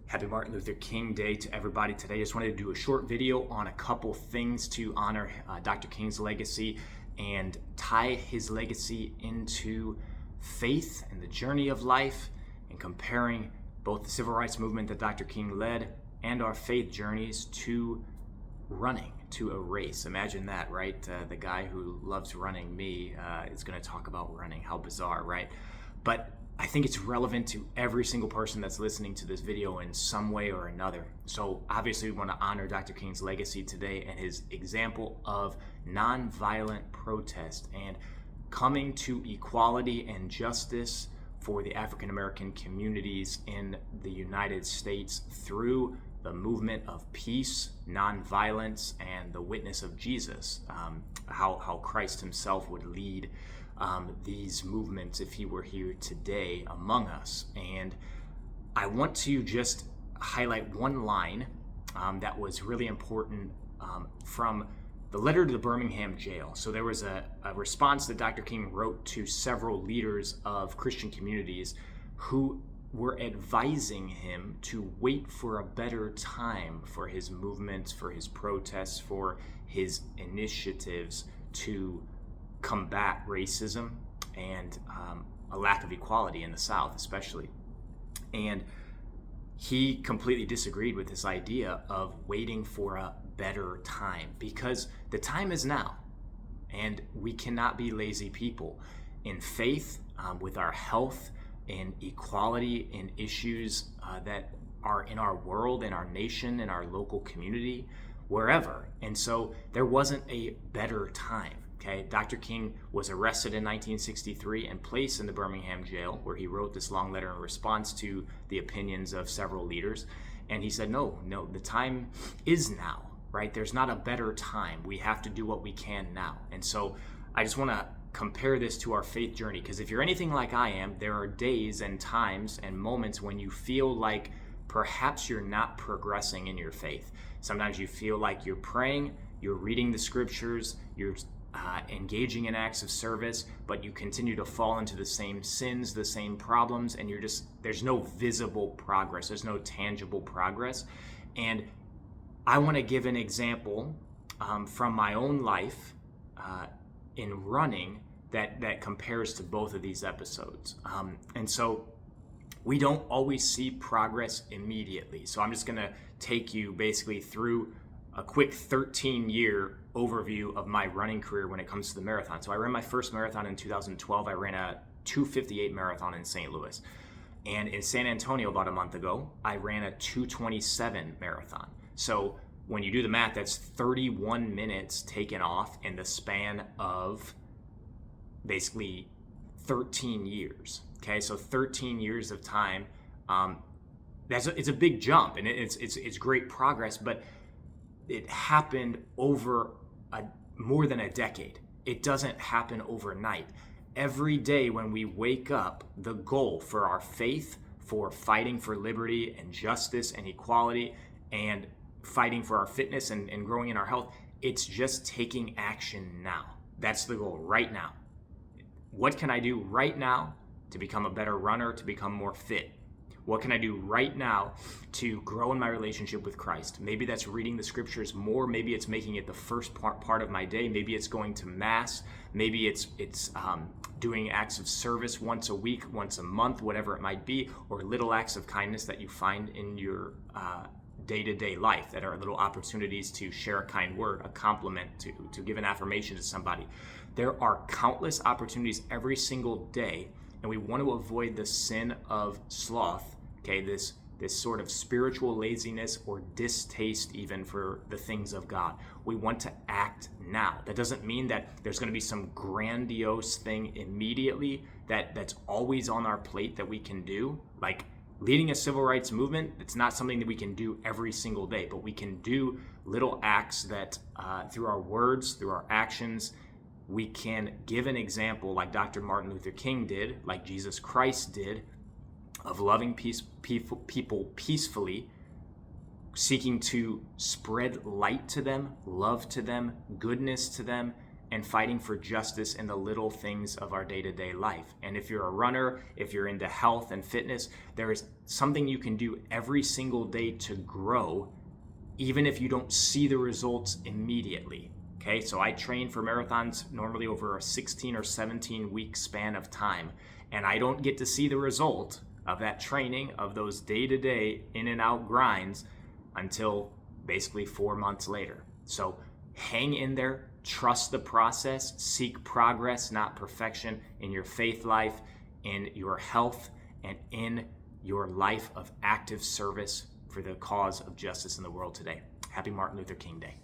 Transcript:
Happy Martin Luther King Day to everybody today. I just wanted to do a short video on a couple things to honor Dr. King's legacy and tie his legacy into faith and the journey of life, and comparing both the civil rights movement that Dr. King led and our faith journeys to running, to a race. Imagine that, right? The guy who loves running, me, is going to talk about running. How bizarre, right? But I think it's relevant to every single person that's listening to this video in some way or another. So obviously we want to honor Dr. King's legacy today and his example of nonviolent protest and coming to equality and justice for the African American communities in the United States through the movement of peace, nonviolence, and the witness of Jesus, how Christ himself would lead these movements if he were here today among us. And I want to just highlight one line that was really important from the letter to the Birmingham jail. So there was a response that Dr. King wrote to several leaders of Christian communities who were advising him to wait for a better time for his movements, for his protests, for his initiatives to combat racism and a lack of equality in the South especially. And he completely disagreed with this idea of waiting for a better time, because the time is now, and we cannot be lazy people in faith, with our health, in equality, in issues that are in our world, in our nation, in our local community, wherever. And so there wasn't a better time. Okay, Dr. King was arrested in 1963 and placed in the Birmingham jail, where he wrote this long letter in response to the opinions of several leaders. And he said, no, the time is now, right? There's not a better time. We have to do what we can now. And so I just want to compare this to our faith journey, because if you're anything like I am, there are days and times and moments when you feel like perhaps you're not progressing in your faith. Sometimes you feel like you're praying, you're reading the scriptures, you're engaging in acts of service, but you continue to fall into the same sins, the same problems, and there's no visible progress, there's no tangible progress. And I want to give an example from my own life in running that compares to both of these episodes. And so we don't always see progress immediately. So I'm just going to take you basically through a quick 13-year overview of my running career when it comes to the marathon. So I ran my first marathon in 2012. I ran a 2:58 marathon in St. Louis. And in San Antonio about a month ago, I ran a 2:27 marathon. So when you do the math, that's 31 minutes taken off in the span of basically 13 years. Okay, so 13 years of time. It's a big jump, and it's great progress, but it happened over more than a decade. It doesn't happen overnight. Every day when we wake up, the goal for our faith, for fighting for liberty and justice and equality, and fighting for our fitness and growing in our health, it's just taking action now. That's the goal right now. What can I do right now to become a better runner, to become more fit? What can I do right now to grow in my relationship with Christ? Maybe that's reading the scriptures more. Maybe it's making it the first part of my day. Maybe it's going to mass. Maybe it's doing acts of service once a week, once a month, whatever it might be, or little acts of kindness that you find in your day-to-day life that are little opportunities to share a kind word, a compliment, to give an affirmation to somebody. There are countless opportunities every single day, and we want to avoid the sin of sloth, okay, this sort of spiritual laziness or distaste even for the things of God. We want to act now. That doesn't mean that there's going to be some grandiose thing immediately that's always on our plate that we can do. Like leading a civil rights movement, it's not something that we can do every single day, but we can do little acts that through our words, through our actions, we can give an example like Dr. Martin Luther King did, like Jesus Christ did, of loving people peacefully, seeking to spread light to them, love to them, goodness to them, and fighting for justice in the little things of our day-to-day life. And if you're a runner, if you're into health and fitness, there is something you can do every single day to grow, even if you don't see the results immediately. Okay, so I train for marathons normally over a 16 or 17 week span of time, and I don't get to see the result of that training, of those day-to-day in and out grinds, until basically 4 months later. So hang in there, trust the process, seek progress, not perfection, in your faith life, in your health, and in your life of active service for the cause of justice in the world today. Happy Martin Luther King Day.